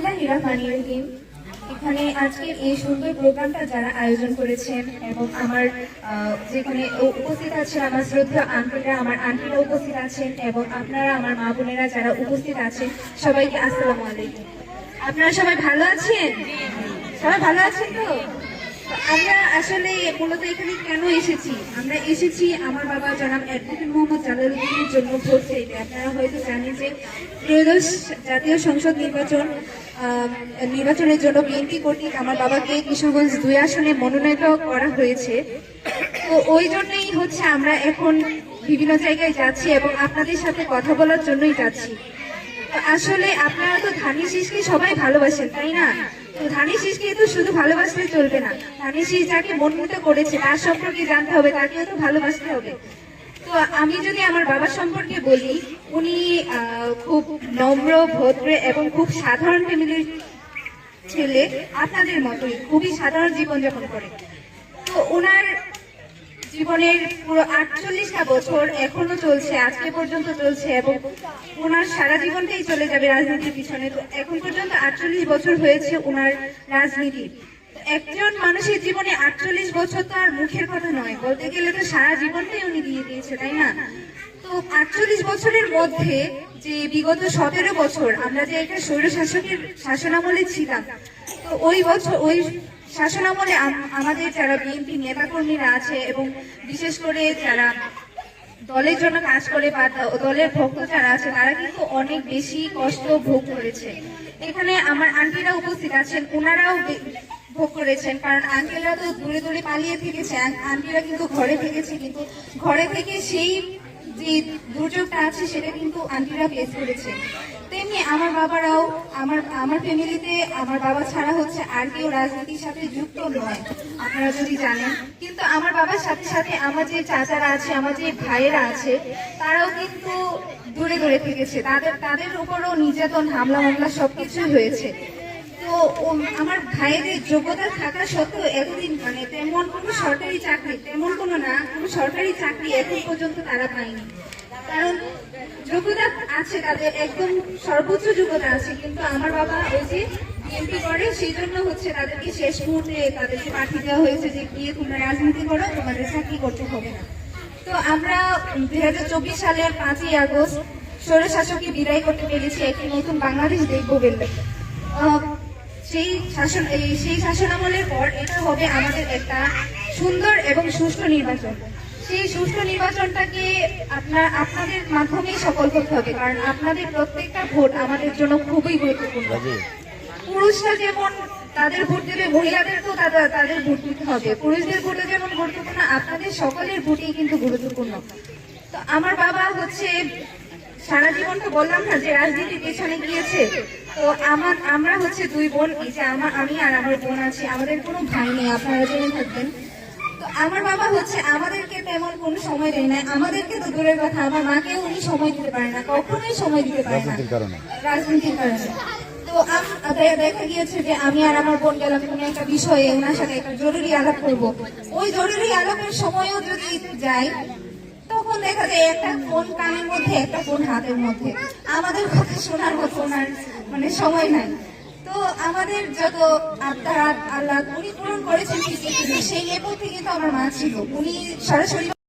বিসমিল্লাহির রহমানির রহিম। এখানে আজকের এই সুন্দর প্রোগ্রামটা যারা আয়োজন করেছেন এবং আমার যেখানে উপস্থিত আছেন আমার শ্রদ্ধা আঙ্কেলরা, আমার আন্টিরা উপস্থিত আছেন এবং আপনারা আমার মা বোনেরা যারা উপস্থিত আছেন, সবাইকে আসসালামু আলাইকুম। আপনারা সবাই ভালো আছেন? সবাই ভালো আছেন তো? আমরা আসলে মূলত এখানে কেন এসেছি? আমরা এসেছি আমার বাবা জনাব অ্যাডভোকেট মোহাম্মদ জালালউদ্দিনের জন্য ভোট চাইতে। আপনারা হয়তো জানেন যে ত্রয়োদশ জাতীয় সংসদ নির্বাচনের জন্য বিএনপি কর্তৃক আমার বাবাকে কিশোরগঞ্জ 2 আসনে মনোনয়ন করা হয়েছে। তো ওই জন্যই হচ্ছে আমরা এখন বিভিন্ন জায়গায় যাচ্ছি এবং আপনাদের সাথে কথা বলার জন্যই যাচ্ছি। আসলে আপনারা তো ধানি শীষকে সবাই ভালোবাসেন, তাই না? তো ধানি শীষকে তো শুধু ভালোবাসলে চলবে না, ধানি শীষ যাকে মনোনীত করেছে তার সম্পর্কে জানতে হবে, তাকেও তো ভালোবাসতে হবে। তো আমি যদি আমার বাবা সম্পর্কে বলি, উনি খুব নম্র, ভদ্র এবং খুব সাধারণ ফ্যামিলির ছেলে, আপনাদের মতোই খুবই সাধারণ জীবনযাপন করে। তো ওনার জীবনের পুরো 48টা বছর এখনো চলছে, আজকে পর্যন্ত চলছে এবং ওনার সারা জীবনটাই চলে যাবে রাজনীতির পিছনে। তো এখন পর্যন্ত 48 বছর হয়েছে ওনার রাজনীতি। একজন মানুষের জীবনে 48 বছর তো আর মুখের কথা নয়, বলতে গেলে তো সারা জীবনটাই উনি দিয়ে দিয়েছে, তাই না? তো 48 বছরের মধ্যে যে বিগত 17 বছর আমরা যে একটা স্বৈর শাসকের শাসনামলে ছিলাম, তো ওই শাসনামলে আমাদের যারা বিএনপি নেতাকর্মীরা আছে এবং বিশেষ করে যারা দলের জন্য কাজ করে বা দলের ভক্ত যারা আছে, তারা কিন্তু অনেক বেশি কষ্ট ভোগ করেছে। এখানে আমার আন্টিরা উপস্থিত আছেন, ওনারাও ভোগ করেছেন, কারণ আঙ্কেলরা তো দূরে দূরে পালিয়ে থেকেছে, আন্টিরা কিন্তু ঘরে থেকেছে, কিন্তু ঘরে থেকে সেই যে দুর্যোগটা আছে সেটা কিন্তু আন্টিরা ফেস করেছে। তেমনি আমার বাবারাও, আমার ফ্যামিলিতে আমার বাবা ছাড়া হচ্ছে আর কেউ রাজনীতির সাথে যুক্ত নয়, আপনারা যদি জানেন। কিন্তু আমার বাবার সাথে সাথে আমার যে চাচারা আছে, আমার যে ভাইয়েরা আছে, তারাও কিন্তু দূরে দূরে থেকেছে, তাদের উপরও নির্যাতন, হামলা মামলা সবকিছুই হয়েছে। তো আমার ভাইয়েদের যোগ্যতা থাকা সত্ত্বেও এতদিন তেমন কোনো সরকারি চাকরি, কোনো সরকারি চাকরি এখন পর্যন্ত তারা পায়নি। কারণ যোগ্যতা আছে, তাদের একদম সর্বোচ্চ যোগ্যতা আছে, কিন্তু আমার বাবা ওই যে বিএনপি করে, সেই জন্য হচ্ছে তাদেরকে শেষ মুহূর্তে তাদেরকে পাঠিয়ে দেওয়া হয়েছে যে গিয়ে তোমরা রাজনীতি করো, তোমাদের চাকরি করতে হবে না। তো আমরা 2024 সালের 5ই আগস্ট স্বৈরশাসককে বিদায় করতে পেরেছি, একটি নতুন বাংলাদেশ দেখবো বলে। সেই শাসনামলের পর এটা হবে আমাদের একটা সুন্দর এবং সুষ্ঠু নির্বাচন। সেই সুষ্ঠু নির্বাচনটাকে আপনাদের মাধ্যমেই সফল করতে হবে, কারণ আপনাদের প্রত্যেকটা ভোট আমাদের জন্য খুবই গুরুত্বপূর্ণ। পুরুষরা যেমন তাদের ভোট দেবে, মহিলাদেরকেও তাদের ভোট দিতে হবে। পুরুষদের ভোটে যেমন গুরুত্বপূর্ণ, আপনাদের সকলের ভোটই কিন্তু গুরুত্বপূর্ণ। তো আমার বাবা হচ্ছে সারা জীবন, তো বললাম না যে রাজনীতির পেছনে গিয়েছে। তো আমরা হচ্ছে 2 বোন, এই যে আমি আর আমার বোন আছে, আমাদের কোনো ভাই নেই, আপনারা জেনে থাকবেন। তো আমার বাবা হচ্ছে আমাদেরকে তেমন কোনো সময় দেয় না, আমাদেরকে তো দূরের কথা, আমার মাকেও উনি সময় দিতে পারে না, কখনোই সময় দিতে পারে না রাজনীতির কারণে। তো দেখা গিয়েছে যে আমি আর আমার বোন গেলাম কোনো একটা বিষয়ে ওনার সাথে একটা জরুরি আলাপ করবো। ওই জরুরি আলাপের সময়ও যদি যাই, তখন দেখা যায় একটা ফোন কানের মধ্যে, একটা ফোন হাতের মধ্যে, আমাদের কথা শোনার মতো ওনার সময় নাই। তো আমাদের যত আল্লাহ উনি পূরণ করেছেন, সেই নেপথ্যে কিন্তু আমার মা ছিল, উনি সরাসরি